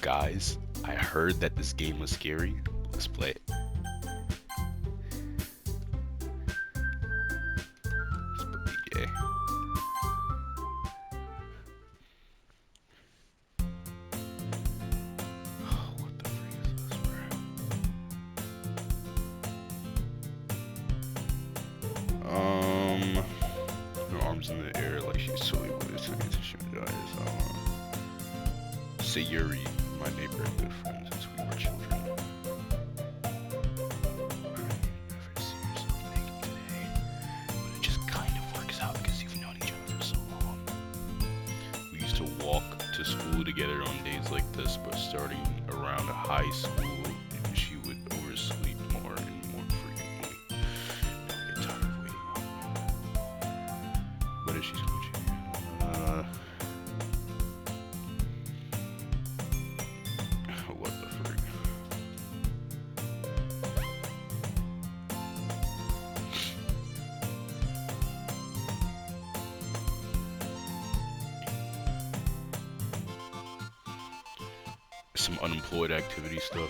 Guys, I heard that this game was scary. Let's play it. Let's put BJ. What the freak is this, bro? Her arms in the air like she's totally with it. Sayuri, my neighbor and good friend since we were children. Never see yourself naked today, but it just kind of works out because you've known each other for so long. We used to walk to school together on days like this, but starting around high school, she would oversleep more and more frequently. Now I get tired of waiting up. What is she scooching? What the frick? Some unemployed activity stuff.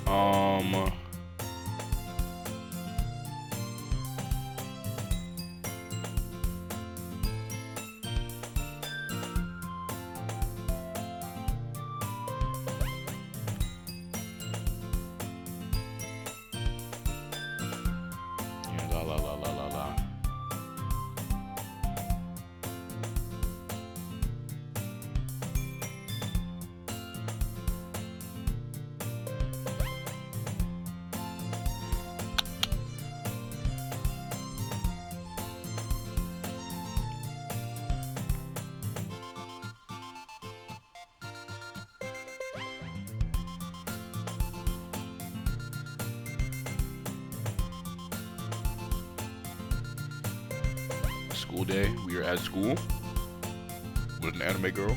Um, yeah, la la la la la la. School day, we are at school with an anime girl.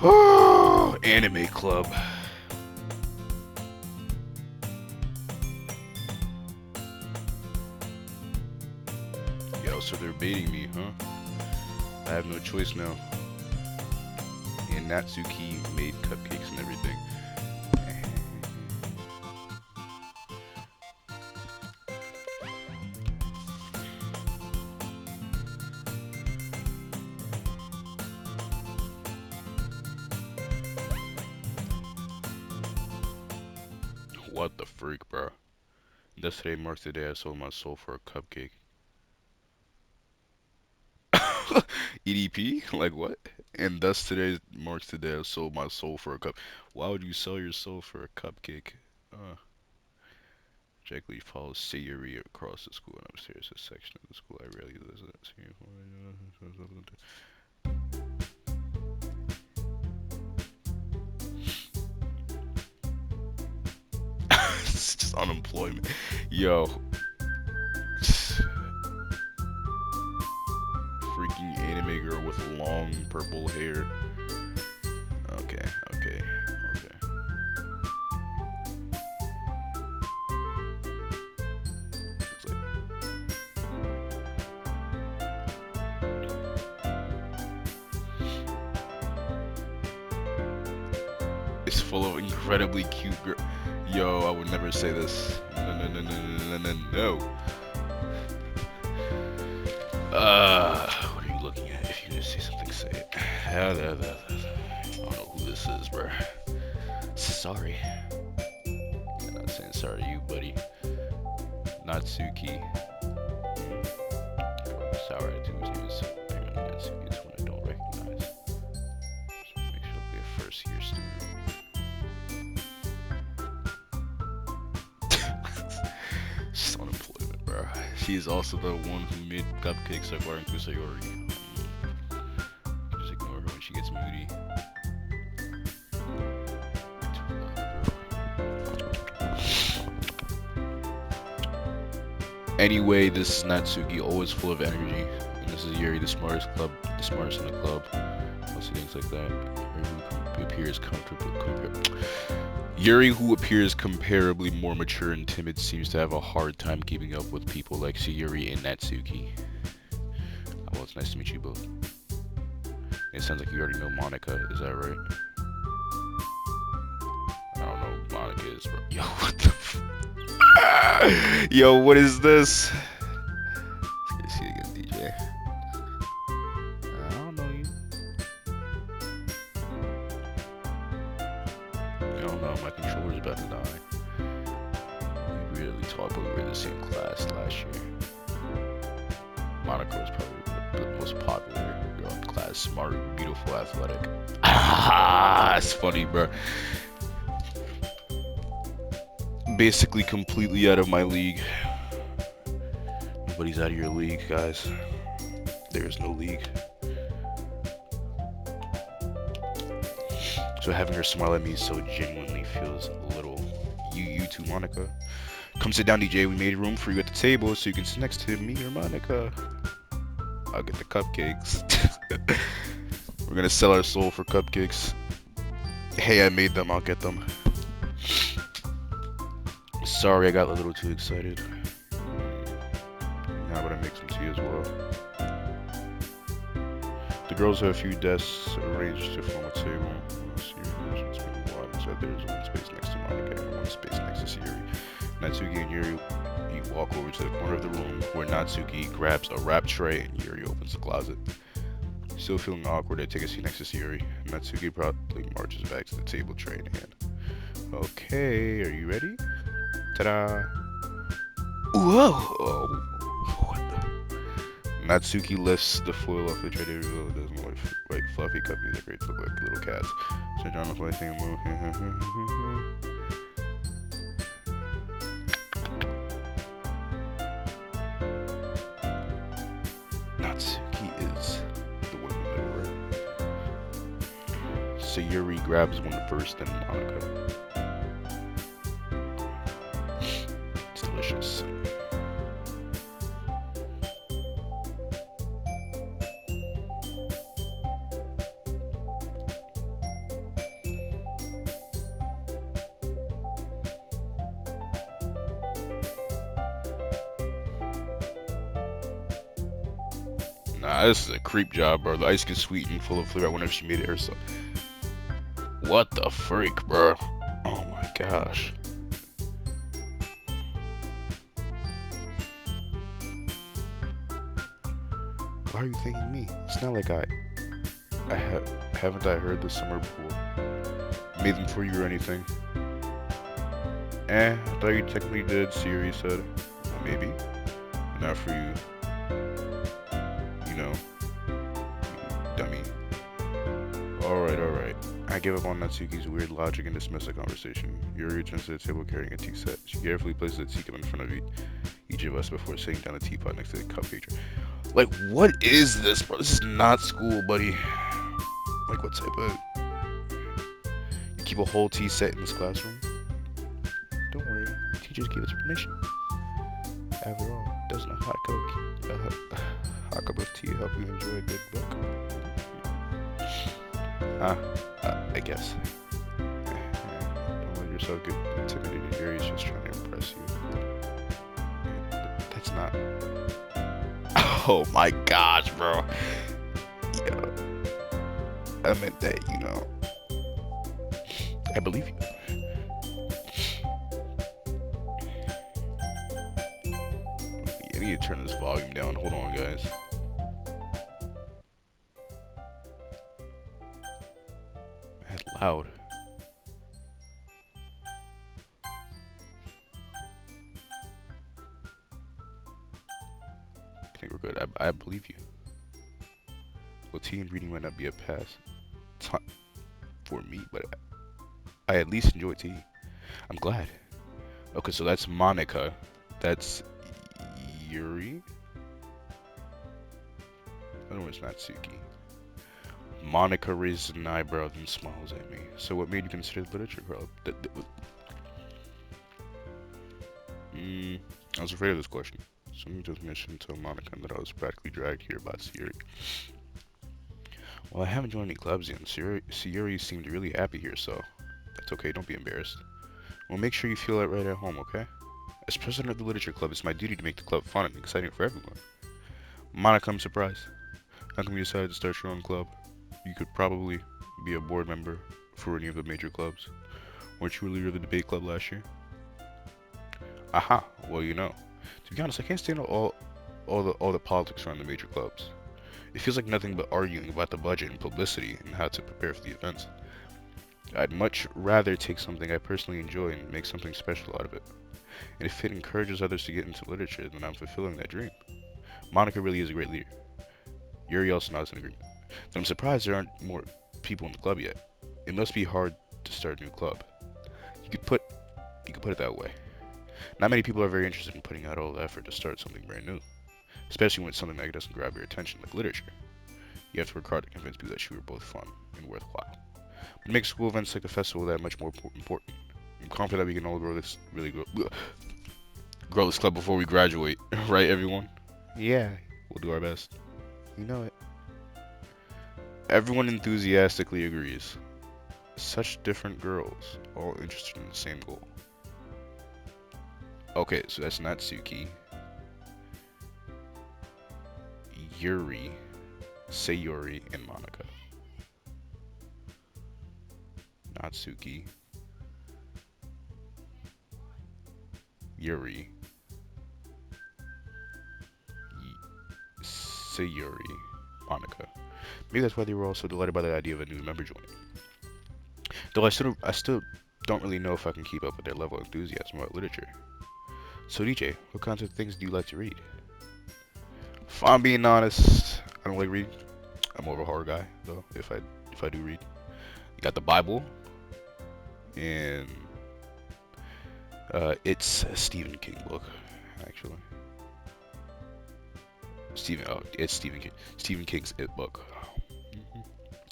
Oh, anime club. Yo, so they're baiting me, huh? I have no choice now. And Natsuki made cupcakes and everything. What the freak, bro? Yesterday marks the day I sold my soul for a cupcake. EDP? Like what? And thus today marks the day I sold my soul for a cup. Why would you sell your soul for a cupcake? Jack Lee follows Sayuri across the school and upstairs a section of the school I rarely visit. It's just unemployment. Yo. Freaking anime girl with long purple hair. Okay, okay, okay. is full of incredibly cute girl. Yo, I would never say this. No, no, no, no, no, no, no, no. What are you looking at? If you're gonna say something, say it. I don't know who this is, bro. Sorry. I'm not saying sorry to you, buddy. Natsuki. Sour attitude was named apparently Natsuki is one I don't recognize. Just make sure I'll be a first year student. She's unemployment, bro. She is also the one who made cupcakes like Warren Kusayori. Just ignore her when she gets moody. Anyway, this is Natsuki, always full of energy. And this is Yuri, the smartest in the club. Mostly things like that. Yuri, who appears comparably more mature and timid, seems to have a hard time keeping up with people like Sayuri and Natsuki. Well, it's nice to meet you both. It sounds like you already know Monica, is that right? I don't know who Monica is, bro. Yo, what the f- Yo, what is this? Let's see it again, DJ. I don't know you. I don't know, my controller's about to die. We really talked, but we were in the same class last year. Monica was probably the most popular girl in class. Smart, beautiful, athletic. Ah, it's funny, bro. Basically completely out of my league. Nobody's out of your league, guys. There is no league. So having her smile at me so genuinely feels a little. You too, Monica. Come sit down, DJ. We made room for you at the table so you can sit next to me or Monica. I'll get the cupcakes. We're gonna sell our soul for cupcakes. Hey, I made them. I'll get them. Sorry, I got a little too excited. Now, but I make some tea as well. The girls have a few desks arranged to form a table. There's one space next to Monica and one space next to Sayuri. Natsuki and Yuri, you walk over to the corner of the room where Natsuki grabs a wrap tray and Yuri opens the closet. Still feeling awkward, I take a seat next to Sayuri. Natsuki proudly marches back to the table, tray in hand. Okay, are you ready? Ta-da! Whoa! Oh, what the? Natsuki lifts the foil off the tray. It doesn't look like fluffy cupcakes are great to look like little cats. So John was like, move. Natsuki is the one in the middle, right? Sayuri grabs one first, then Monica. Delicious. Nah, this is a creep job, bro. The ice gets sweet and full of flavor whenever she made it herself. What the freak, bro? Oh my gosh. Why are you thanking me? It's not like haven't I heard this somewhere before? Made them for you or anything? I thought you technically did, Sayuri said. Well, maybe. Not for you. You know. You dummy. Alright. I give up on Natsuki's weird logic and dismiss the conversation. Yuri returns to the table carrying a tea set. She carefully places a teacup in front of each of us before sitting down the teapot next to the cupcake tray. Like, what is this, bro? This is not school, buddy. Like, what type of... You keep a whole tea set in this classroom? Don't worry, the teachers gave us permission. After all, doesn't a hot cup of tea help you enjoy a good book? I guess. Don't let yourself get intimidated. Yuri's just trying to impress you. That's not... Oh my gosh, bro. Yo. I meant that, you know. I believe you. I need to turn this volume down. Hold on, guys. That's loud. I think we're good. I believe you. Well, tea and reading might not be a pass time for me, but I at least enjoy tea. I'm glad. Okay, so that's Monica. That's Yuri. I know it's Natsuki. Monica raises an eyebrow and smiles at me. So what made you consider the literature club? I was afraid of this question. Someone just mentioned to Monica that I was practically dragged here by Sayuri. Well, I haven't joined any clubs yet, and Sayuri seemed really happy here, so that's okay, don't be embarrassed. Well, make sure you feel it right at home, okay? As president of the literature club, it's my duty to make the club fun and exciting for everyone. Monica, I'm surprised. How come you decided to start your own club? You could probably be a board member for any of the major clubs. Weren't you a leader of the debate club last year? Aha, well, you know. To be honest, I can't stand all the politics around the major clubs. It feels like nothing but arguing about the budget and publicity and how to prepare for the events. I'd much rather take something I personally enjoy and make something special out of it. And if it encourages others to get into literature, then I'm fulfilling that dream. Monica really is a great leader. Yuri also nods in agreement. Then I'm surprised there aren't more people in the club yet. It must be hard to start a new club. You could put it that way. Not many people are very interested in putting out all the effort to start something brand new, especially when it's something that doesn't grab your attention, like literature. You have to work hard to convince people that you are both fun and worthwhile. But it makes school events like the festival that much more important. I'm confident that we can all grow this club before we graduate, right, everyone? Yeah, we'll do our best. You know it. Everyone enthusiastically agrees. Such different girls, all interested in the same goal. Okay, so that's Natsuki, Yuri, Sayuri, and Monica. Natsuki, Yuri, Sayuri, Monica. Maybe that's why they were all so delighted by the idea of a new member joining. Though I still don't really know if I can keep up with their level of enthusiasm about literature. So DJ, what kinds of things do you like to read? If I'm being honest, I don't like reading. I'm more of a horror guy, though. If I do read, you got the Bible, and it's a Stephen King book, actually. It's Stephen King. Stephen King's It book.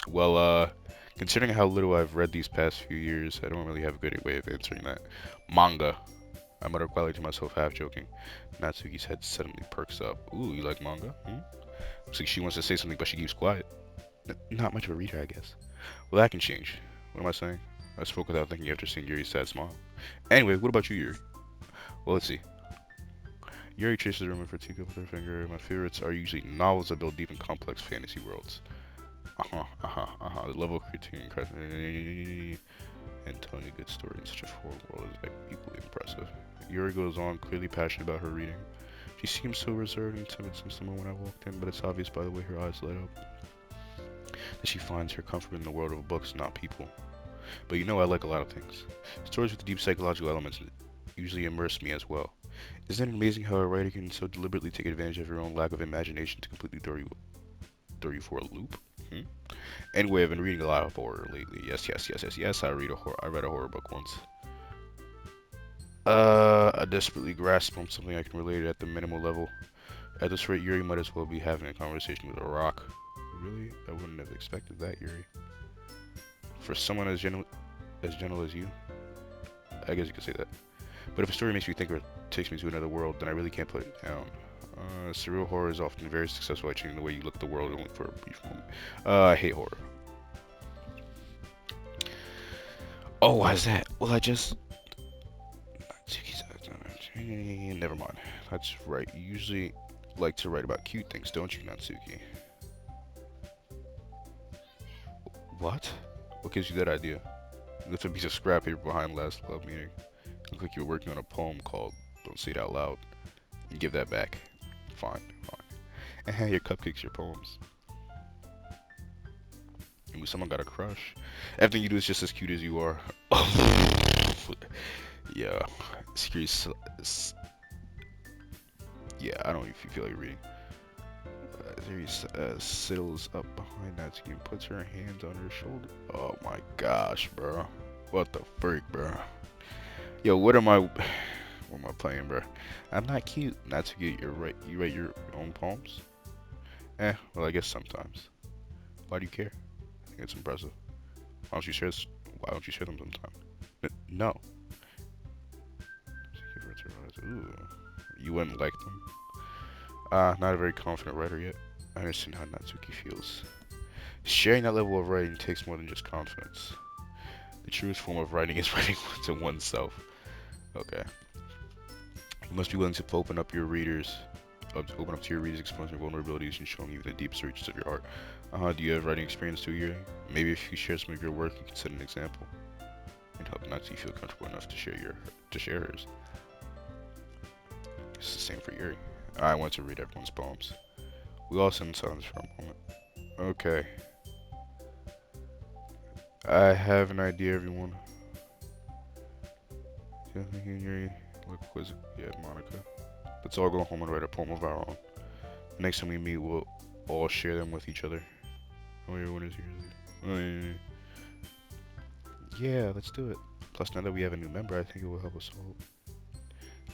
Well, considering how little I've read these past few years, I don't really have a good way of answering that. Manga. I muttered quietly to myself, half joking. Natsuki's head suddenly perks up. Ooh, you like manga? Looks like she wants to say something, but she keeps quiet. Not much of a reader, I guess. Well, that can change. What am I saying? I spoke without thinking after seeing Yuri's sad smile. Anyway, what about you, Yuri? Well, let's see. Yuri traces the room for two cup with her finger. My favorites are usually novels that build deep and complex fantasy worlds. The level of creativity and telling a good story in such a foreign world is equally impressive. Yuri goes on, clearly passionate about her reading. She seems so reserved and timid since the moment I walked in, but it's obvious by the way her eyes light up that she finds her comfort in the world of books, not people. But you know I like a lot of things. Stories with deep psychological elements usually immerse me as well. Isn't it amazing how a writer can so deliberately take advantage of her own lack of imagination to completely throw you for a loop? Anyway, I've been reading a lot of horror lately. Yes. I read a horror book once. I desperately grasp on something I can relate at the minimal level. At this rate, Yuri might as well be having a conversation with a rock. Really? I wouldn't have expected that, Yuri. For someone as gentle as you, I guess you could say that. But if a story makes me think or takes me to another world, then I really can't put it down. Surreal horror is often very successful at changing the way you look at the world only for a brief moment. I hate horror. Oh, why is that? Well, never mind. That's right. You usually like to write about cute things, don't you, Natsuki? What? What gives you that idea? Left a piece of scrap paper behind last club meeting. Looked like you were working on a poem called Don't Say It Out Loud. And give that back. Fine, fine. And your cupcakes, your poems. Ooh, someone got a crush. Everything you do is just as cute as you are. Yeah. Serious. Yeah, I don't know if you feel like reading. Series settles up behind Natsuki and puts her hands on her shoulder. Oh my gosh, bro. What the freak, bro? Yo, what am I playing, bro? I'm not cute. Natsuki, you're right. You write your own poems? Well, I guess sometimes. Why do you care? I think it's impressive. Why don't you share them sometime? No. Ooh. You wouldn't like them? Not a very confident writer yet. I understand how Natsuki feels. Sharing that level of writing takes more than just confidence. The truest form of writing is writing to oneself. Okay. You must be willing to open up to your readers, exposing your vulnerabilities and showing even the deepest reaches of your heart. Do you have writing experience too, Yuri? Maybe if you share some of your work, you can set an example and help Natsuki feel comfortable enough to share hers. It's the same for Yuri. I want to read everyone's poems. We all sit in silence for a moment. Okay. I have an idea, everyone. What was it? Yeah, Monica. Let's all go home and write a poem of our own. Next time we meet, we'll all share them with each other. Oh, everyone is here. Oh, yeah, let's do it. Plus, now that we have a new member, I think it will help us all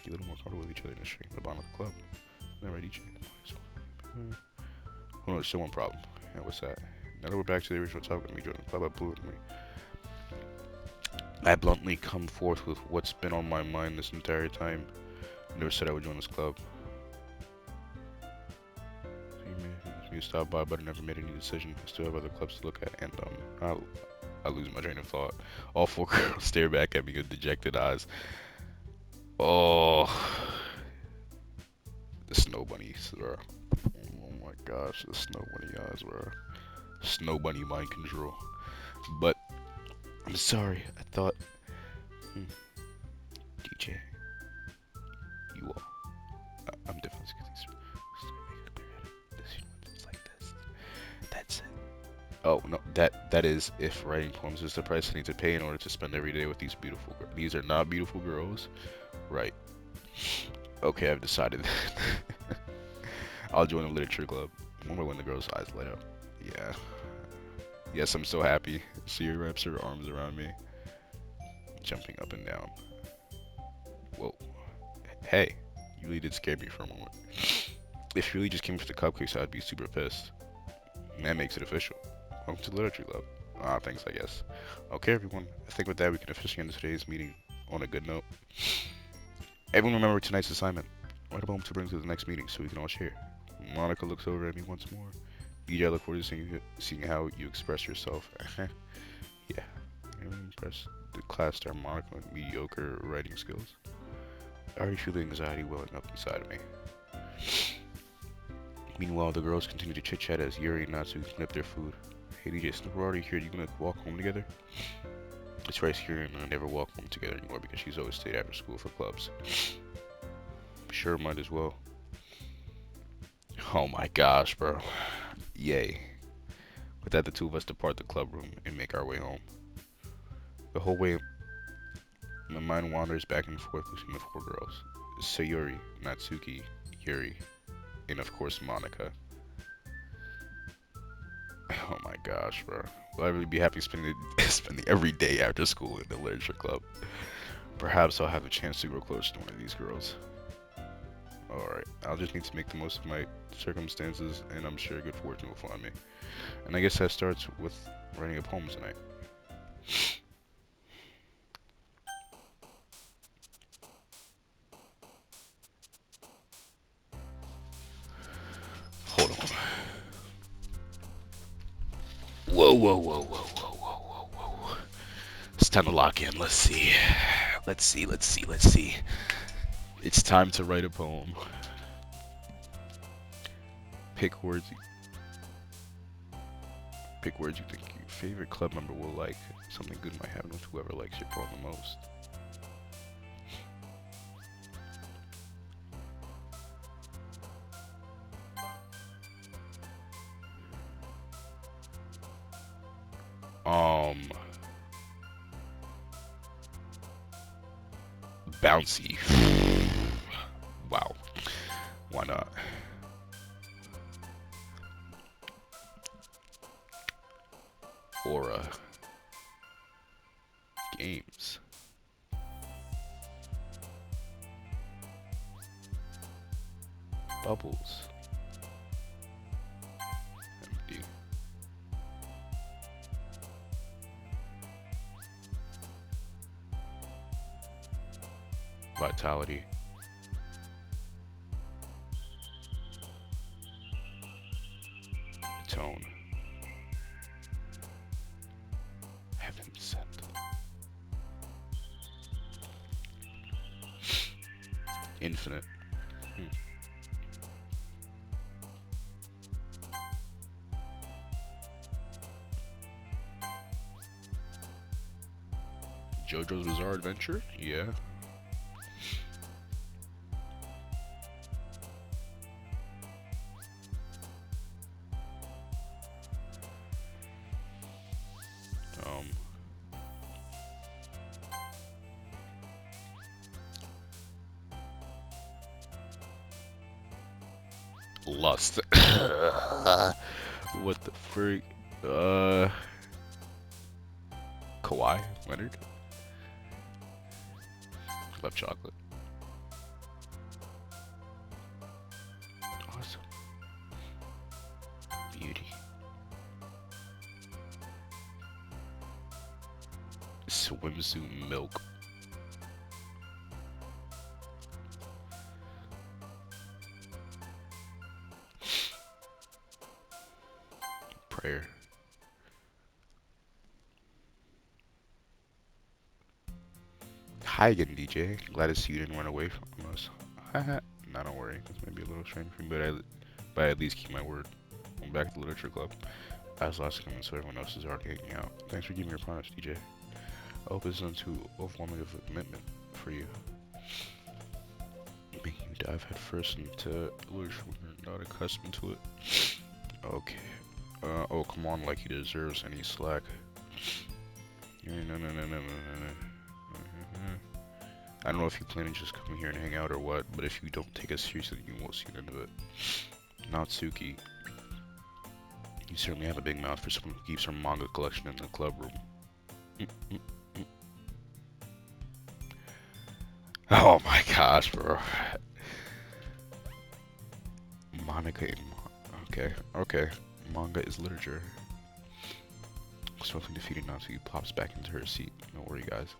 get a little more comfortable with each other and strengthen the bond of the club. Then write each other. Oh no, there's still one problem. Yeah, what's that? Now that we're back to the original topic, we join the club. I bluntly come forth with what's been on my mind this entire time. I never said I would join this club. You stopped by, but I never made any decision. I still have other clubs to look at, and I lose my train of thought. All four girls stare back at me with dejected eyes. Oh, the snow bunnies, bro. Oh my gosh, the snow bunny eyes, bro. Snow bunny mind control. But I'm sorry. I thought, DJ, you all. I'm definitely it's like this. That's it. Oh no, that is if writing poems is the price I need to pay in order to spend every day with these beautiful girls. These are not beautiful girls, right? Okay, I've decided. I'll join the literature club. I wonder when the girl's eyes light up. Yeah. Yes, I'm so happy. She wraps her arms around me, jumping up and down. Whoa. Hey, you really did scare me for a moment. If you really just came for the cupcakes, I'd be super pissed. And that makes it official. Welcome to the literature club. Thanks, I guess. Okay, everyone. I think with that, we can officially end today's meeting on a good note. Everyone remember tonight's assignment. Write a poem to bring to the next meeting so we can all share. Monica looks over at me once more. DJ, I look forward to seeing how you express yourself. Yeah. Impress the class star Monica with mediocre writing skills. I already feel the anxiety welling up inside of me. Meanwhile, the girls continue to chit-chat as Yuri and Natsuki clean up their food. Hey DJ, since we're already here, you gonna walk home together? It's right, Yuri and I never walk home together anymore because she's always stayed after school for clubs. Sure, might as well. Oh my gosh, bro. Yay. With that, the two of us depart the club room and make our way home. The whole way, my mind wanders back and forth between the four girls. Sayuri, Natsuki, Yuri, and of course Monica. Oh my gosh, bro. Will I really be happy spending every day after school in the literature club? Perhaps I'll have a chance to grow closer to one of these girls. Alright, I'll just need to make the most of my circumstances, and I'm sure good fortune will find me. And I guess that starts with writing a poem tonight. Hold on. Whoa. It's time to lock in. Let's see. It's time to write a poem. Pick words. Pick words you think your favorite club member will like. Something good might happen with whoever likes your poem the most. Bouncy. Wow. Why not? Aura. Games. Bubbles. Empty. Vitality. Tone. Heaven sent. Infinite. JoJo's Bizarre Adventure? Yeah. Lust. What the freak? Kawhi Leonard. Love chocolate. Awesome. Beauty. Swimsuit milk. Prayer. Hi again, DJ. Glad to see you didn't run away from us. Nah, don't worry. This may be a little strange for me, but I at least keep my word. I'm back at the literature club. I was last coming, so everyone else is already hanging out. Thanks for keeping your promise, DJ. I hope this isn't too overwhelming of a commitment for you. Making you dive headfirst into literature when you're not accustomed to it. Okay. Oh, come on, like he deserves any slack. No. I don't know if you plan to just come here and hang out or what, but if you don't take us seriously, you won't see the end of it. Natsuki. You certainly have a big mouth for someone who keeps her manga collection in the club room. Oh my gosh, bro. Monica and okay. Manga is literature. Swiftly defeated Natsuki pops back into her seat. Don't worry, guys.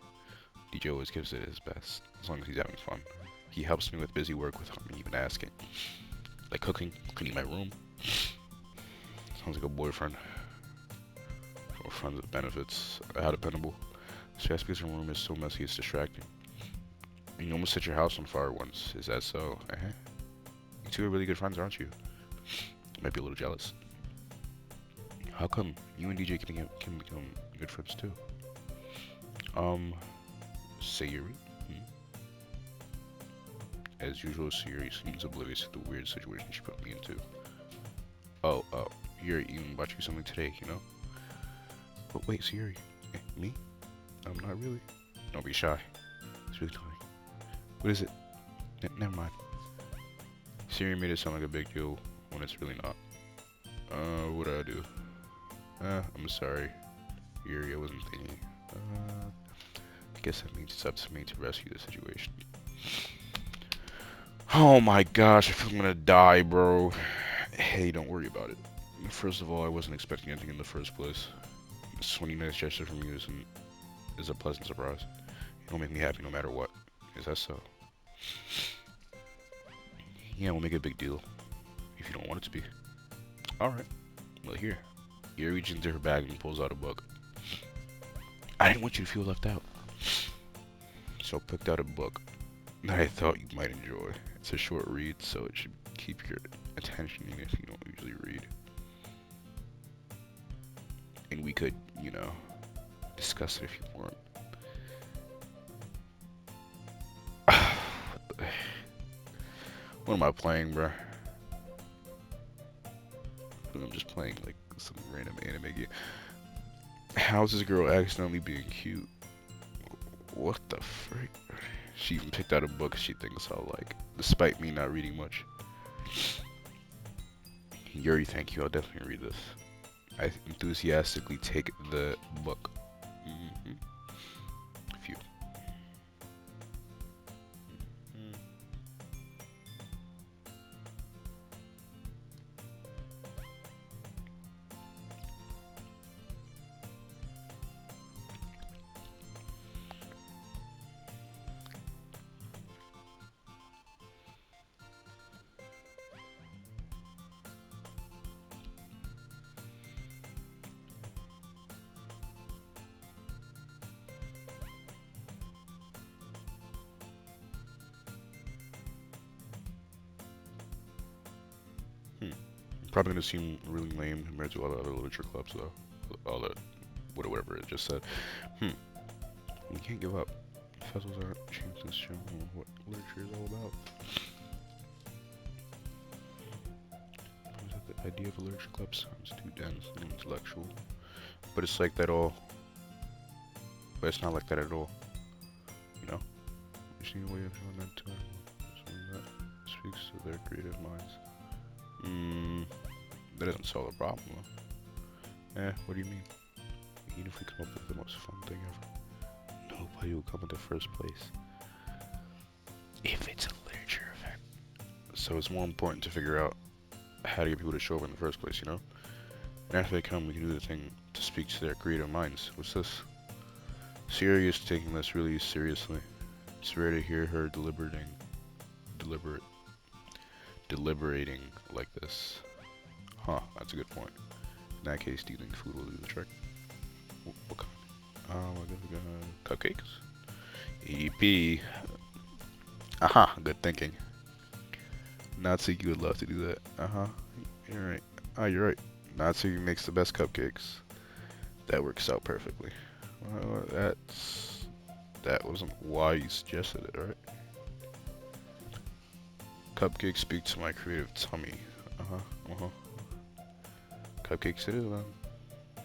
DJ always gives it his best, as long as he's having fun. He helps me with busy work without me even asking. Like cooking, cleaning my room. Sounds like a boyfriend. Or friends with benefits. How dependable. Just because her room is so messy it's distracting. You almost set your house on fire once. Is that so? You two are really good friends, aren't you? Might be a little jealous. How come you and DJ can become good friends too? Sayuri? As usual, Sayuri seems oblivious to the weird situation she put me into. Oh, you're even about to do something today, you know? But wait, Sayuri, me? I'm not really. Don't be shy. It's really funny. What is it? Never mind. Sayuri made it sound like a big deal when it's really not. What did I do? I'm sorry. Yuri, I wasn't thinking. I guess that means it's up to me to rescue the situation. Oh my gosh, I feel I'm gonna die, bro. Hey, don't worry about it. First of all, I wasn't expecting anything in the first place. This 20 minutes gesture from you is a pleasant surprise. It'll make me happy no matter what. Is that so? Yeah, we'll make it a big deal. If you don't want it to be. Alright. Well, here. Yuri reaches into her bag and pulls out a book. I didn't want you to feel left out. So I picked out a book that I thought you might enjoy. It's a short read, so it should keep your attention even if you don't usually read. we could, you know, discuss it if you want. What am I playing, bruh? I'm just playing like some random anime game. How's this girl accidentally being cute? What the frick? She even picked out a book she thinks I'll like, despite me not reading much. Yuri, thank you. I'll definitely read this. I enthusiastically take the book. Phew. Probably gonna seem really lame compared to all the other literature clubs, though. All the whatever it just said. You can't give up. Festivals aren't chances show what literature is all about. The idea of a literature club sounds too dense and intellectual, but it's like that all. But it's not like that at all. You know, you see a way of showing that to something that speaks to their creative minds. That doesn't solve the problem, though. What do you mean? Even if we come up with the most fun thing ever, nobody will come into first place. If it's a literature event. So it's more important to figure out how to get people to show up in the first place, you know? And after they come, we can do the thing to speak to their creative minds. What's this? Siri is taking this really seriously. It's rare to hear her deliberating like this. Huh, that's a good point. In that case, do you think food will do the trick? What kind? Oh my god, cupcakes? EP. Aha, good thinking. Natsuki would love to do that. You're right. You're right. Natsuki makes the best cupcakes. That works out perfectly. Well, that wasn't why you suggested it, right? Cupcakes speak to my creative tummy. Cupcakes it is, then.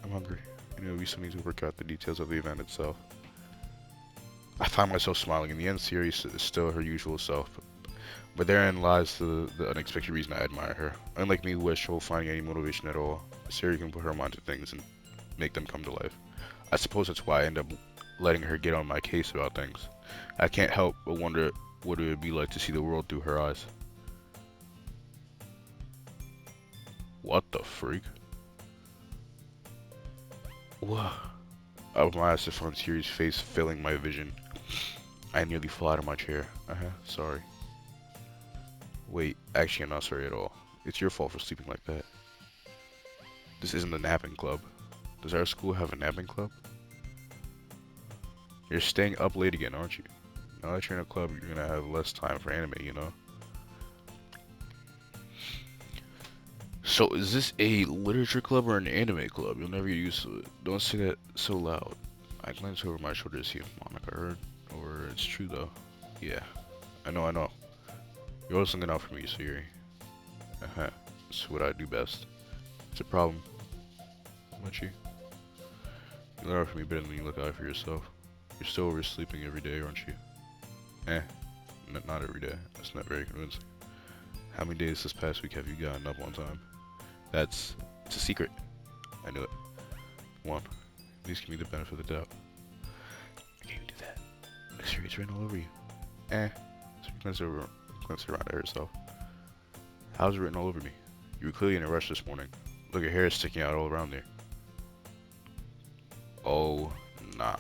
I'm hungry. You know, we still need to work out the details of the event itself. I find myself smiling. In the end, Siri is still her usual self. But therein lies the unexpected reason I admire her. Unlike me, who has trouble finding any motivation at all, Siri can put her mind to things and make them come to life. I suppose that's why I end up letting her get on my case about things. I can't help but wonder what it would be like to see the world through her eyes. What the freak? Whoa. I opened my eyes to find Siri's face filling my vision. I nearly fell out of my chair. Sorry. Wait, actually I'm not sorry at all. It's your fault for sleeping like that. This isn't a napping club. Does our school have a napping club? You're staying up late again, aren't you? Now that you're in a club, you're gonna have less time for anime, you know? So, is this a literature club or an anime club? You'll never get used to it. Don't say that so loud. I glance over my shoulder to see if Monica heard, or it's true though. Yeah, I know. You're always looking out for me, Siri. It's what I do best. It's a problem. Aren't you? You look out for me better than you look out for yourself. You're still oversleeping every day, aren't you? Not every day. That's not very convincing. How many days this past week have you gotten up on time? It's a secret. I knew it. One. Please give me the benefit of the doubt. I can't even do that. Make sure it's written all over you. So you glanced around at herself. How's it written all over me? You were clearly in a rush this morning. Look, your hair is sticking out all around there. Oh, nah.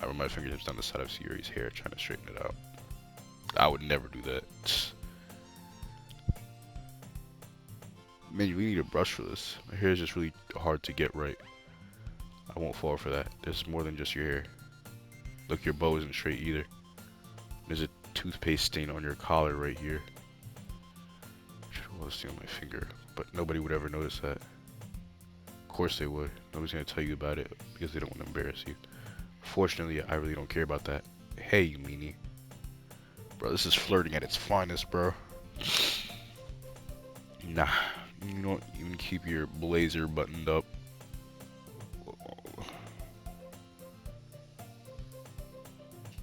I run my fingertips down the side of Siri's hair, trying to straighten it out. I would never do that. Man, we need a brush for this. My hair is just really hard to get right. I won't fall for that. There's more than just your hair. Look, your bow isn't straight either. There's a toothpaste stain on your collar right here. Sure was on my finger, but nobody would ever notice that. course they would. Nobody's gonna tell you about it because they don't want to embarrass you. Fortunately, I really don't care about that. Hey, you meanie. Bro, this is flirting at its finest, bro. Nah, you don't even keep your blazer buttoned up.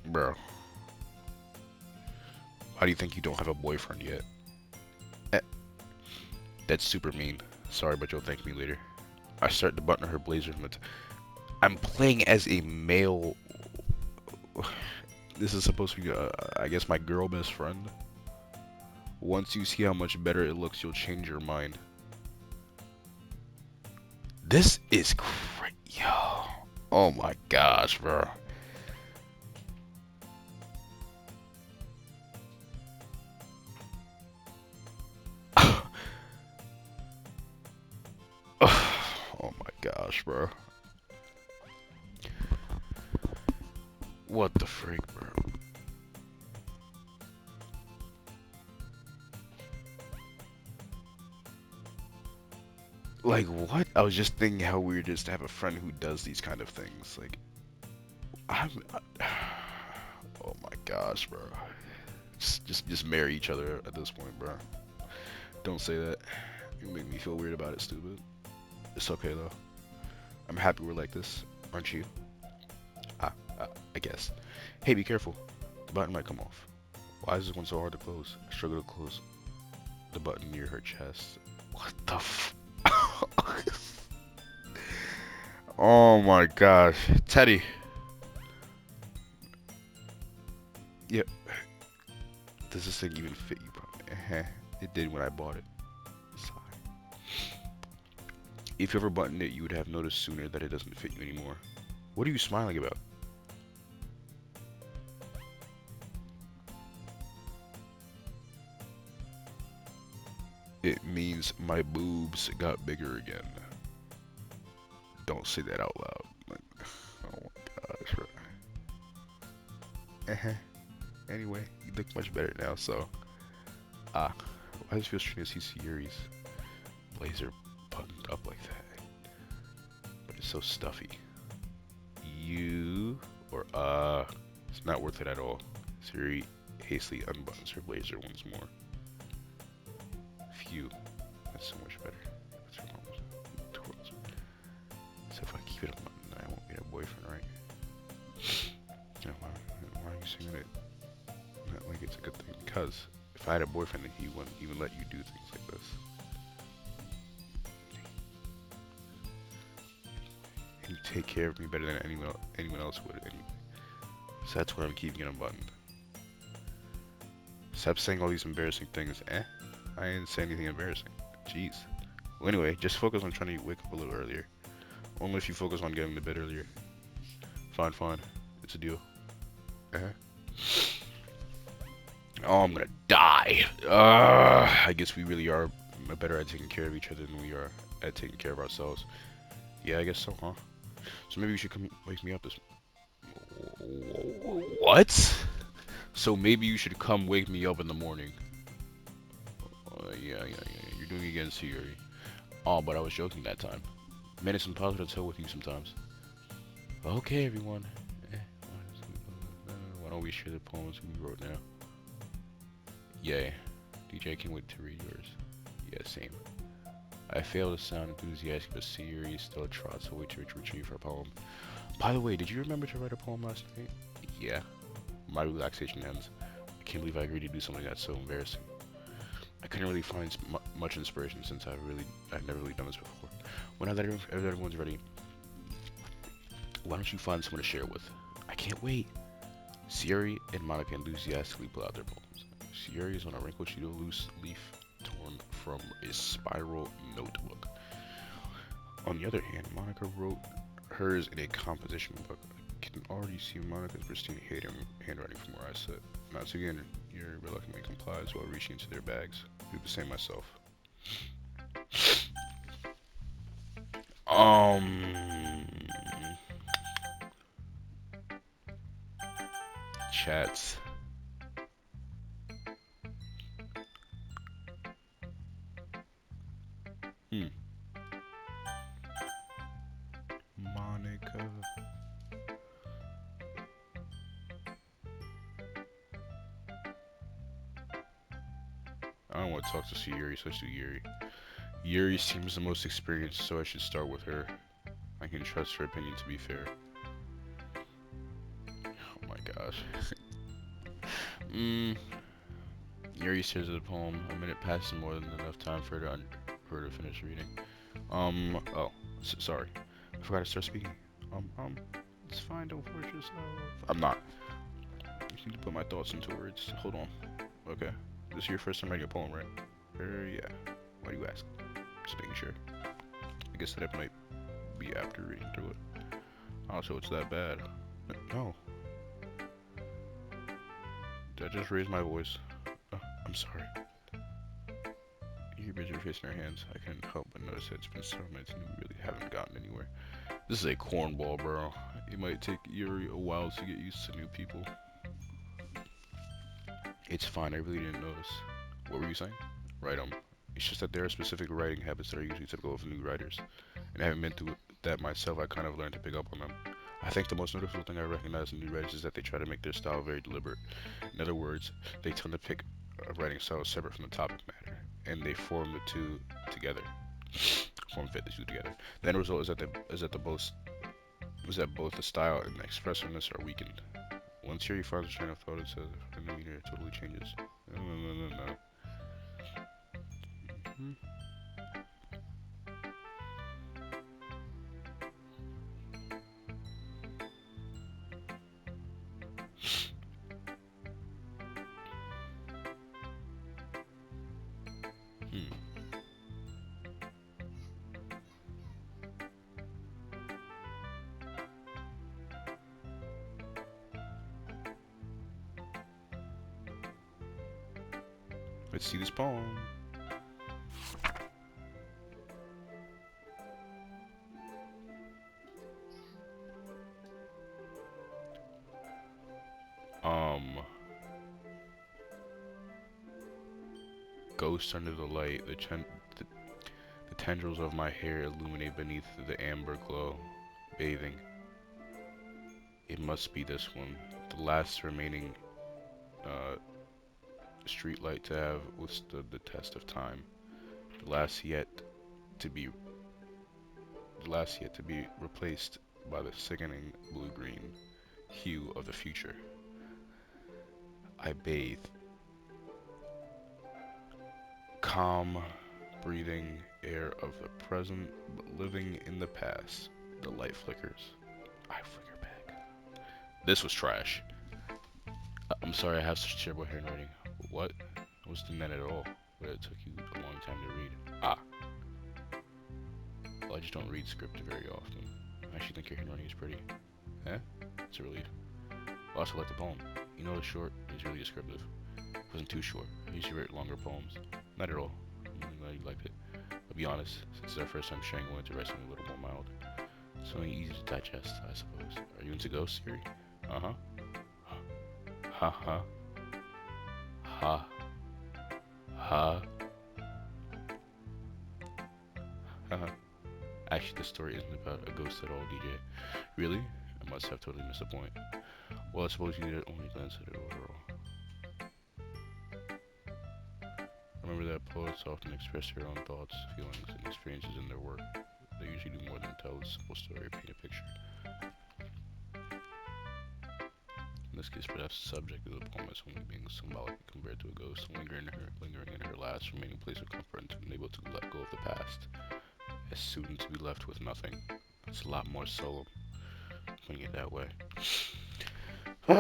Bro, why do you think you don't have a boyfriend yet? Eh, that's super mean. Sorry, but you'll thank me later. I start to button her blazer from the I'm playing as a male. This is supposed to be, I guess, my girl best friend. Once you see how much better it looks, you'll change your mind. This is crazy. Yo. Oh my gosh, bro. Oh my gosh, bro. What the freak, bro? Like, what? I was just thinking how weird it is to have a friend who does these kind of things. Like, oh my gosh, bro. Just marry each other at this point, bro. Don't say that. You make me feel weird about it, stupid. It's okay, though. I'm happy we're like this, aren't you? I guess. Hey, be careful. The button might come off. Why is this one so hard to close? I struggle to close the button near her chest. What the f... Oh my gosh. Teddy. Yep. Does this thing even fit you properly? It did when I bought it. Sigh. If you ever buttoned it, you would have noticed sooner that it doesn't fit you anymore. What are you smiling about? It means my boobs got bigger again. Don't say that out loud. Like, oh my gosh. Right. Anyway, you look much better now, so. Why does it feel strange to see Yuri's blazer buttoned up like that? But it's so stuffy. It's not worth it at all. Siri hastily unbuttons her blazer once more. Phew, that's so much better. What's wrong with it? So if I keep it unbuttoned, I won't get a boyfriend, right? Why are you saying it? Not like it's a good thing. Because if I had a boyfriend, then he wouldn't even let you do things like this. And you take care of me better than anyone else would. Anyway. So that's why I'm keeping it unbuttoned. Stop saying all these embarrassing things. I didn't say anything embarrassing. Jeez. Well, anyway, just focus on trying to wake up a little earlier. Only if you focus on getting to bed earlier. Fine. It's a deal. Oh, I'm gonna die. I guess we really are better at taking care of each other than we are at taking care of ourselves. Yeah, I guess so, huh? So maybe you should come wake me up this... What? So maybe you should come wake me up in the morning. Yeah. You're doing it again, Siri. Oh, but I was joking that time. Man, it's impossible to tell with you sometimes. Okay, everyone. Why don't we share the poems we wrote now? Yay. DJ can't wait to read yours. Yeah, same. I fail to sound enthusiastic, but Siri still trots away to retrieve her poem. By the way, did you remember to write a poem last night? Yeah. My relaxation ends. I can't believe I agreed to do something that's so embarrassing. I couldn't really find much inspiration since I've never really done this before. Well, now that everyone's ready, why don't you find someone to share with? I can't wait. Siri and Monica enthusiastically pull out their poems. Siri is on a wrinkled sheet of loose leaf torn from a spiral notebook. On the other hand, Monica wrote hers in a composition book. I can already see Monica's pristine handwriting from where I sit. Once again, Yuri reluctantly complies while reaching into their bags. Do the same myself. Chats. don't want to talk to Yuri, so let's do Yuri. Yuri seems the most experienced, so I should start with her. I can trust her opinion to be fair. Oh my gosh. Yuri stares at the poem. A minute passes more than enough time for her to finish reading. Oh, sorry. I forgot to start speaking. It's fine, don't force yourself. I'm not. I just need to put my thoughts into words. Hold on. Okay. This is your first time writing a poem, right? Yeah. Why do you ask? Just making sure. I guess that might be after reading through it. Oh, so it's that bad. No. Did I just raise my voice? Oh, I'm sorry. You're busy facing our hands. I can't help but notice that it's been several minutes and we really haven't gotten anywhere. This is a cornball, bro. It might take Yuri a while to get used to new people. It's fine, I really didn't notice. What were you saying? Right, it's just that there are specific writing habits that are usually typical of new writers. And having been through that myself, I kind of learned to pick up on them. I think the most noticeable thing I recognize in new writers is that they try to make their style very deliberate. In other words, they tend to pick a writing style separate from the topic matter, and they form the two together. Fit the two together. The end result is that both the style and the expressiveness are weakened. Once Yuri finds a train of thought, it says the demeanor totally changes. No. Let's see this poem. Ghost under the light, the tendrils of my hair illuminate beneath the amber glow, bathing. It must be this one, the last remaining street light to have withstood the test of time, the last yet to be replaced by the sickening blue-green hue of the future. I bathe, calm, breathing air of the present, but living in the past. The light flickers. I flicker back. This was trash. I'm sorry I have such terrible handwriting. What? I wasn't that at all, but it took you a long time to read. Ah. Well, I just don't read script very often. I actually think your handwriting is pretty. Eh? It's a relief. I also like the poem. You know, it's short, it's really descriptive. It wasn't too short. I usually write longer poems. Not at all. I'm really glad you liked it. I'll be honest, since it's our first time sharing, I wanted to write something a little more mild. Something easy to digest, I suppose. Are you into ghosts, Yuri? Uh-huh. Ha ha. Ha. Ha. Haha. Actually, the story isn't about a ghost at all, DJ. Really? I must have totally missed the point. Well, I suppose you did only glance at it overall. Remember that poets often express their own thoughts, feelings, and experiences in their work. They usually do more than tell a simple story or paint a picture. In this case, perhaps the subject of the poem is only being symbolic compared to a ghost lingering in her last remaining place of comfort and unable to let go of the past, as soon to be left with nothing. It's a lot more solemn, putting it that way. Okay.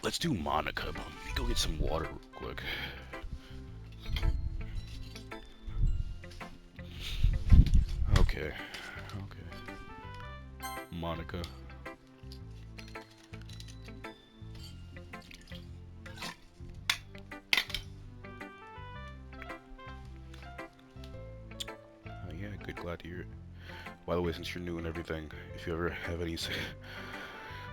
Let's do Monica, but let me go get some water real quick. Okay. Monica. Yeah, good, glad to hear it. By the way, since you're new and everything, if you ever have any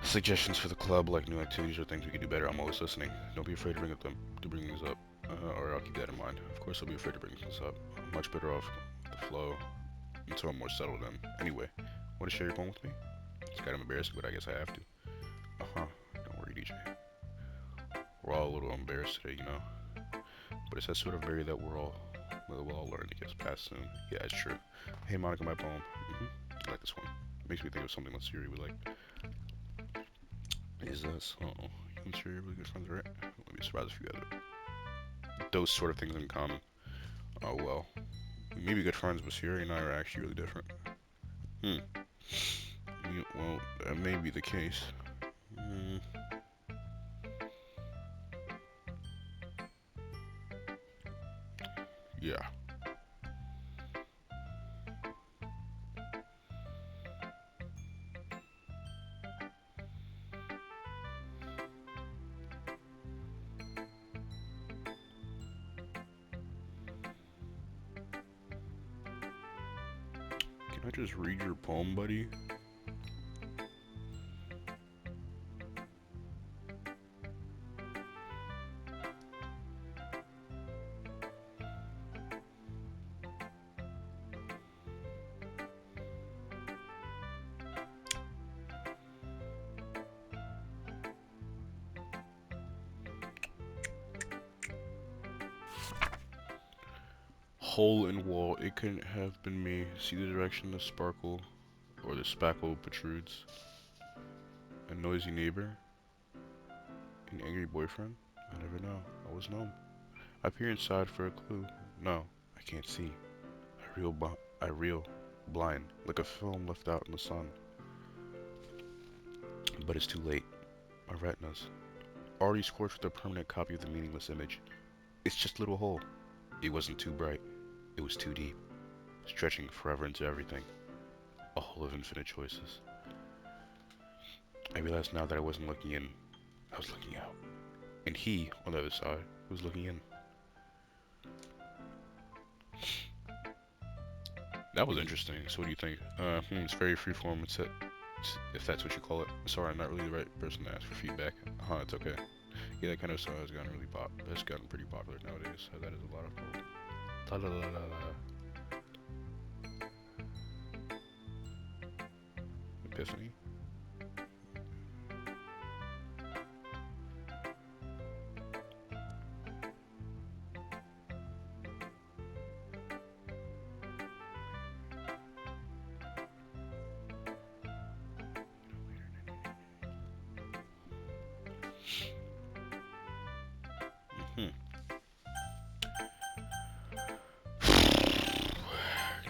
suggestions for the club, like new activities or things we could do better, I'm always listening. Don't be afraid to bring these up. Or I'll keep that in mind. Of course, I'll be afraid to bring this up. I'm much better off with the flow until I'm more settled in. Anyway, want to share your poem with me? It's kind of embarrassing, but I guess I have to. Uh-huh. Don't worry, DJ. We're all a little embarrassed today, you know? But it's that sort of very that we'll all learn to get past soon. Yeah, it's true. Hey, Monica, my poem. I like this one. Makes me think of something that Siri would like. Is this? Oh, you and Siri are really good friends, right? Let me surprise if you guys those sort of things in common. Oh well, we may be good friends, but Siri and I are actually really different. Hmm. Well, that may be the case. Hmm. Yeah. Can I just read your poem, buddy? Hole in wall, it couldn't have been me. See the direction the sparkle or the spackle protrudes. A noisy neighbor? An angry boyfriend? I never know. Always know. I peer inside for a clue. No, I can't see. I reel blind, like a film left out in the sun. But it's too late. My retinas, already scorched with a permanent copy of the meaningless image. It's just a little hole. It wasn't too bright. It was too deep, stretching forever into everything. A hole of infinite choices. I realized now that I wasn't looking in, I was looking out. And he, on the other side, was looking in. That was interesting. So what do you think? It's very freeform. If that's what you call it. Sorry, I'm not really the right person to ask for feedback. It's okay. Yeah, that kind of style has gotten really has gotten pretty popular nowadays. So that is a lot of people. La la la la la. Epiphany. Hmm.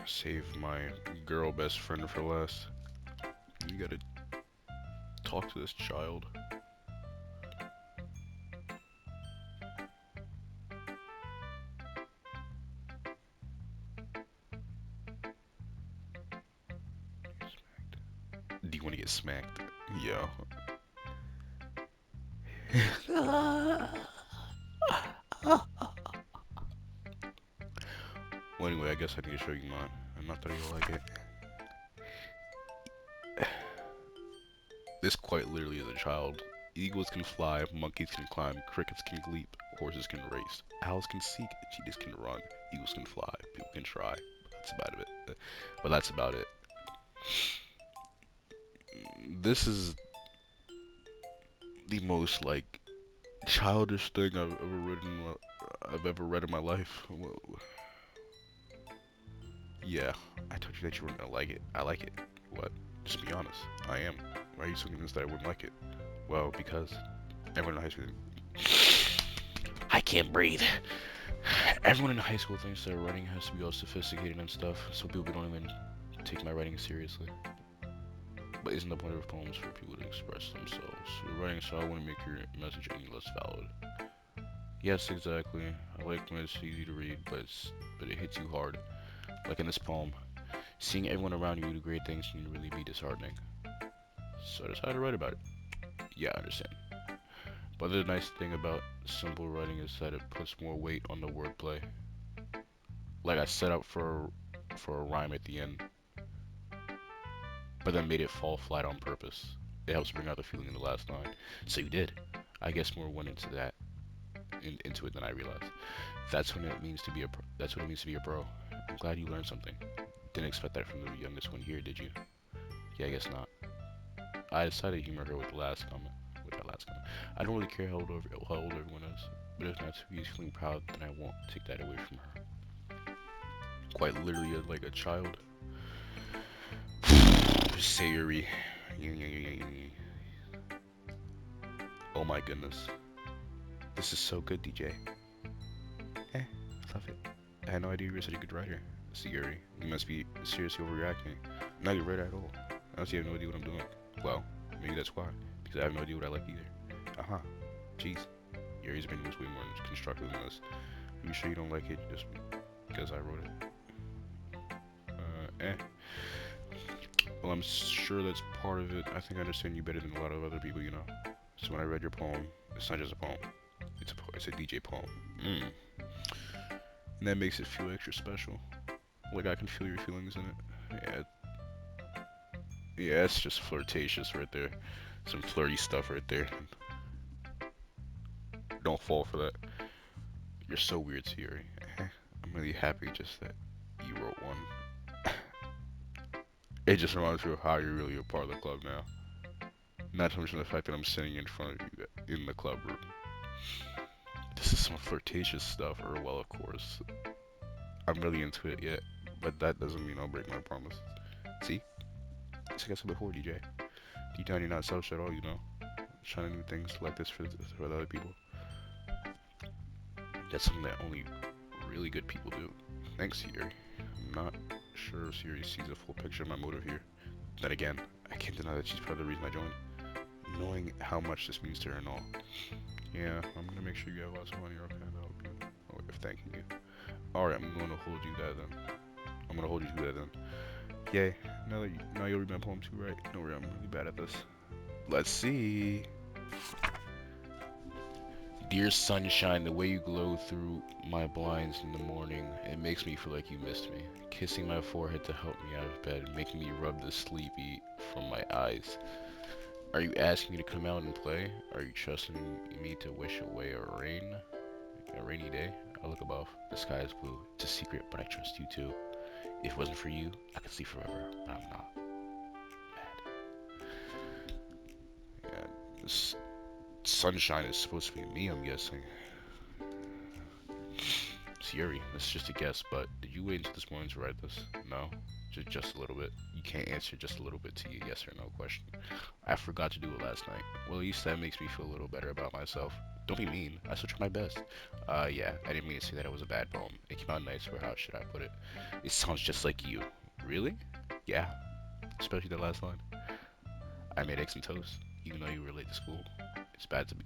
Save my girl best friend for last. You gotta talk to this child. Do you want to get smacked? Yeah. Well, anyway, I guess I need to show you mine. I'm not that you'll like it. This quite literally is a child. Eagles can fly, monkeys can climb, crickets can leap, horses can race, owls can seek, cheetahs can run, eagles can fly, people can try. That's about it. But that's about it. This is the most like childish thing I've ever read in my life. Yeah, I told you that you weren't gonna like it. I like it. What? Just be honest. I am. Why are you so convinced that I wouldn't like it? Well, because everyone in high school. I can't breathe. Everyone in high school thinks that writing has to be all sophisticated and stuff, so people don't even take my writing seriously. But isn't the point of poems for people to express themselves? Your writing style wouldn't make your message any less valid. Yes, exactly. I like when it's easy to read, but it hits you hard. Like in this poem, seeing everyone around you do great things can really be disheartening. So I decided to write about it. Yeah, I understand. But the nice thing about simple writing is that it puts more weight on the wordplay. Like I set up for a rhyme at the end, but then made it fall flat on purpose. It helps bring out the feeling in the last line. So you did. I guess more went into that. into it than I realized. That's when it means to be a pro. That's what it means to be a bro. I'm glad you learned something. Didn't expect that from the youngest one here, did you? Yeah, I guess not. I decided to humor her with the last comment. With that last comment. I don't really care how old everyone is, but if Natsuki is feeling proud, then I won't take that away from her. Quite literally, like a child. Sayuri. Oh my goodness. This is so good, DJ. Eh, love it. I had no idea you were such a good writer. Sayuri, you must be seriously overreacting. Not your writer at all. Honestly, I have no idea what I'm doing. Well, maybe that's why. Because I have no idea what I like either. Uh-huh. Jeez. Yuri's opinion was way more constructive than this. Are you sure you don't like it just because I wrote it? Well, I'm sure that's part of it. I think I understand you better than a lot of other people, you know. So when I read your poem, it's not just a poem. It's a DJ poem. And that makes it feel extra special. Like I can feel your feelings in it. Yeah, it's just flirtatious right there. Some flirty stuff right there. Don't fall for that. You're so weird, Siri. I'm really happy just that you wrote one. It just reminds me of how you're really a part of the club now. Not to mention the fact that I'm sitting in front of you in the club room. This is some flirtatious stuff, or well, of course. I'm really into it yet, but that doesn't mean I'll break my promise. See? Like I said before, DJ. Deep down, you're not selfish at all, you know? Trying to do things like this for the other people. That's something that only really good people do. Thanks, Siri. I'm not sure if Siri sees a full picture of my motive here. Then again, I can't deny that she's part of the reason I joined. Knowing how much this means to her and all. Yeah, I'm gonna make sure you have lots of money, okay? That'll be a way of thanking you. Alright, I'm gonna hold you that then. I'm gonna hold you to that then. Yay. Now you'll read my poem too, right? Don't worry, I'm really bad at this. Let's see. Dear sunshine, the way you glow through my blinds in the morning, it makes me feel like you missed me. Kissing my forehead to help me out of bed, making me rub the sleepy from my eyes. Are you asking me to come out and play? Are you trusting me to wish away a rainy day? I look above. The sky is blue. It's a secret, but I trust you too. If it wasn't for you, I could sleep forever, but I'm not mad. Yeah, this sunshine is supposed to be me, I'm guessing. Siri, this is just a guess, but did you wait until this morning to write this? No? Just a little bit. You can't answer just a little bit to a yes or no question. I forgot to do it last night. Well, at least that makes me feel a little better about myself. Don't be mean. I still try my best. Yeah, I didn't mean to say that it was a bad poem. It came out nice, or how should I put it? It sounds just like you. Really? Yeah. Especially the last line. I made eggs and toast, even though you were late to school. It's bad to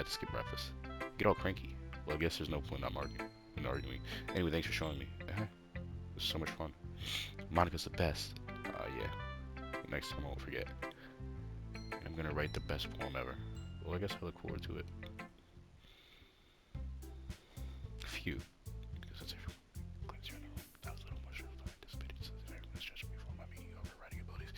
skip breakfast. Get all cranky. Well, I guess there's no point in arguing. Anyway, thanks for showing me. It was so much fun. Monica's the best. Yeah. Next time I won't forget. And I'm gonna write the best poem ever. Well, I guess I look forward to it. Phew. Because it's everyone. Cleans you in the room. That was a little more sure than I anticipated. So everyone's judging me for my mediocre writing abilities.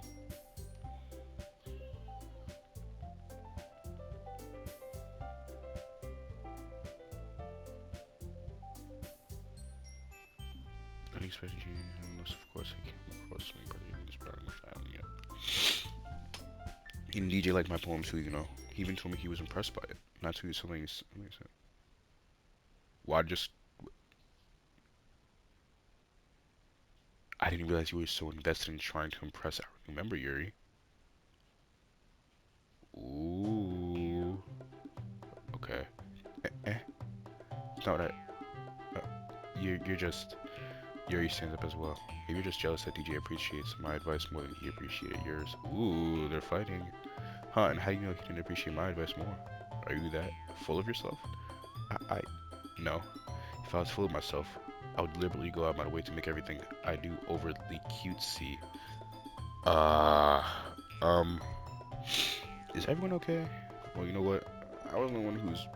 Hmm. Unexpected change, unless of course I came across something particularly inspiring my family. Yeah. He DJ liked my poem too, you know. He even told me he was impressed by it. Not to something amazing. Well, I didn't realize you were so invested in trying to impress our new member, Yuri. Ooh. Okay. No, that. Yuri stands up as well. Maybe you're just jealous that DJ appreciates my advice more than he appreciated yours. Ooh, they're fighting. Huh, and how do you know he didn't appreciate my advice more? Are you that full of yourself? I no. If I was full of myself, I would deliberately go out my way to make everything I do overly cutesy. Uh, um, is everyone okay? Well, you know what? I was the one who's...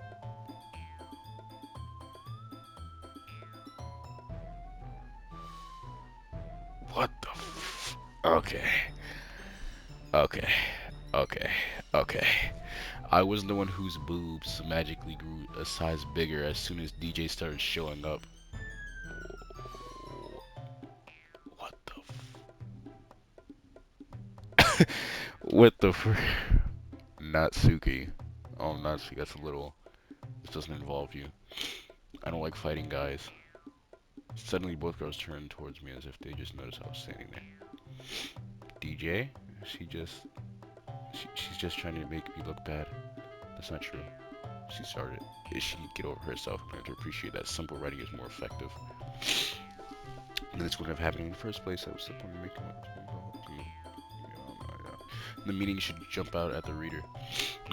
What the f... Okay. Okay. Okay. Okay. I was the one whose boobs magically grew a size bigger as soon as DJ started showing up. What the f... What the f... Natsuki. Oh, Natsuki, that's a little... This doesn't involve you. I don't like fighting guys. Suddenly, both girls turned towards me as if they just noticed I was standing there. DJ? She's just trying to make me look bad. That's not true. She started. She get over herself and learn to appreciate that simple writing is more effective. And this wouldn't have happened in the first place. I was simply making the meaning should jump out at the reader,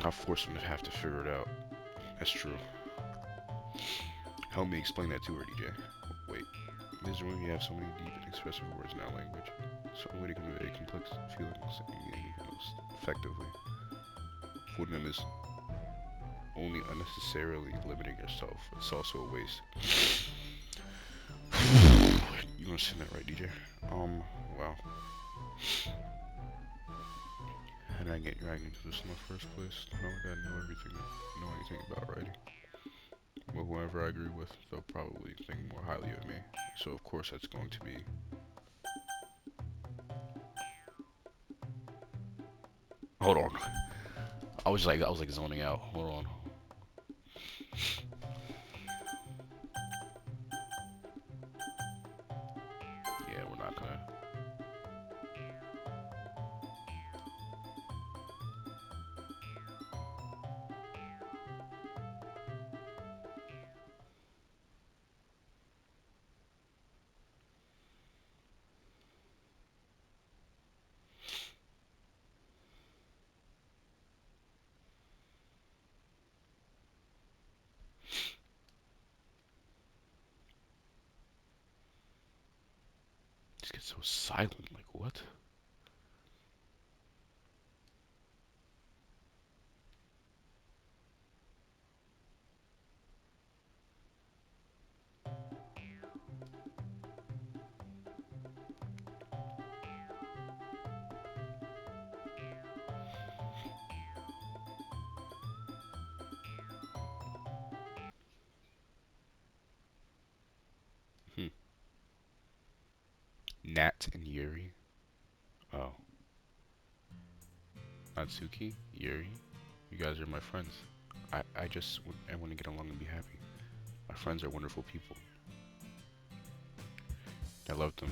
not force them to have to figure it out. That's true. Help me explain that to her, DJ. Wait, this is when you have so many deep and expressive words in our language. So a way to convey complex feelings most effectively. Avoiding them is only unnecessarily limiting yourself. It's also a waste. You understand that, right, DJ? Well. How did I get dragged into this in the first place? Not like I know anything about writing. Well, whoever I agree with, they'll probably think more highly of me. So of course that's going to be... Hold on. I was like zoning out. Hold on. Yeah, we're not gonna... Just get so silent, like what? Hmm. Nat and Yuri? Oh. Natsuki? Yuri? You guys are my friends. I want to get along and be happy. My friends are wonderful people. I love them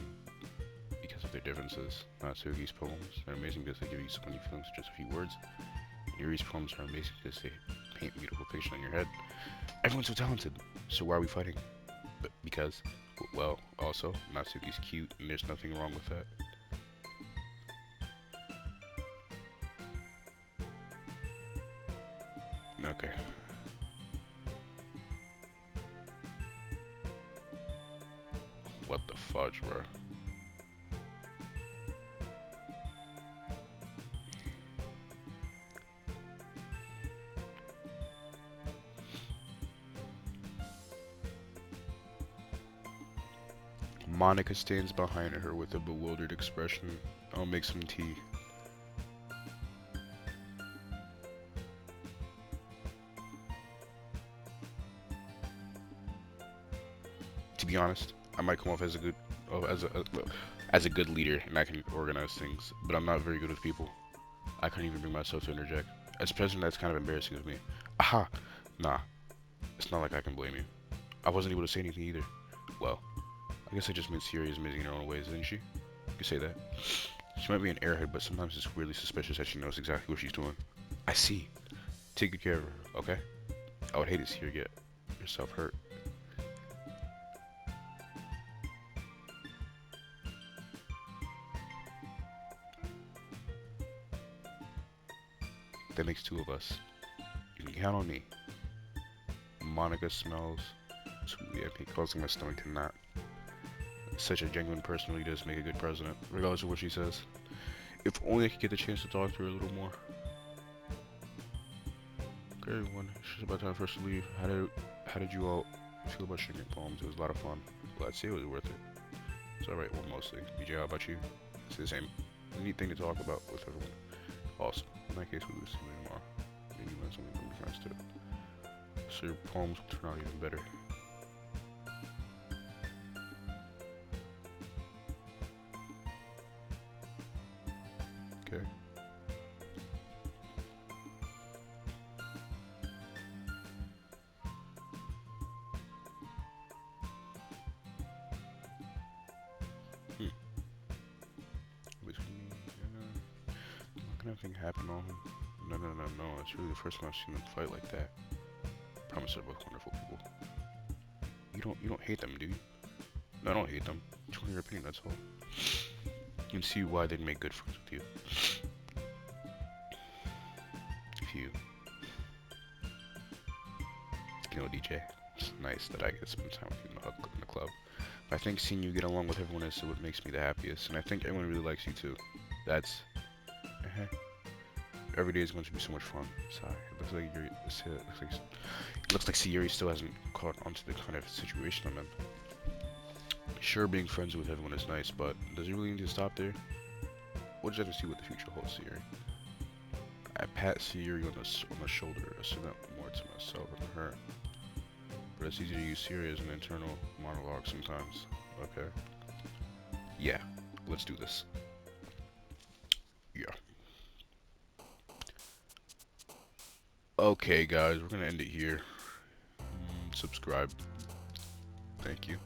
because of their differences. Natsuki's poems are amazing because they give you so many feelings in just a few words. Yuri's poems are amazing because they paint a beautiful picture in your head. Everyone's so talented. So why are we fighting? But because, well, also, Natsuki's cute and there's nothing wrong with that. Okay. What the fudge, bro? Monica stands behind her with a bewildered expression. I'll make some tea. To be honest, I might come off as a good, as a good leader, and I can organize things. But I'm not very good with people. I couldn't even bring myself to interject. As president, that's kind of embarrassing of me. Aha! Nah, it's not like I can blame you. I wasn't able to say anything either. Well, I guess I just meant Siri is amazing in her own ways, didn't she? You could say that. She might be an airhead, but sometimes it's weirdly suspicious that she knows exactly what she's doing. I see. Take good care of her, okay? I would hate to see her get yourself hurt. That makes two of us. You can count on me. Monica smells sweet. I think causing my stomach to knot. Such a genuine person really does make a good president, regardless of what she says. If only I could get the chance to talk to her a little more. Okay, everyone. It's just about time for us to leave. How did you all feel about sharing poems? It was a lot of fun. Well, I'd say it was worth it. It's alright, well, mostly. BJ, how about you? It's the same. Neat thing to talk about with everyone. Awesome. In that case, we will see you tomorrow. Maybe you learn something from your friends too. So your poems will turn out even better. Okay. Hmm. Between nothing happened on him. No, no, no, no. It's really the first time I've seen them fight like that. Promise they're both wonderful people. You don't hate them, do you? No, I don't hate them. Just want your opinion, that's all. You can see why they'd make good friends with you. If you know, DJ, it's nice that I get to spend time with you in the club. I think seeing you get along with everyone is what makes me the happiest, and I think everyone really likes you too. That's every day is going to be so much fun. Sorry, it looks like Sayuri still hasn't caught onto the kind of situation I'm in. Sure, being friends with everyone is nice, but does it really need to stop there? We'll just have to see what the future holds, Sayuri. I pat Sayuri on the shoulder, I say that more to myself than to her. But it's easy to use Sayuri as an internal monologue sometimes. Okay. Yeah, let's do this. Yeah. Okay, guys, we're gonna end it here. Subscribe. Thank you.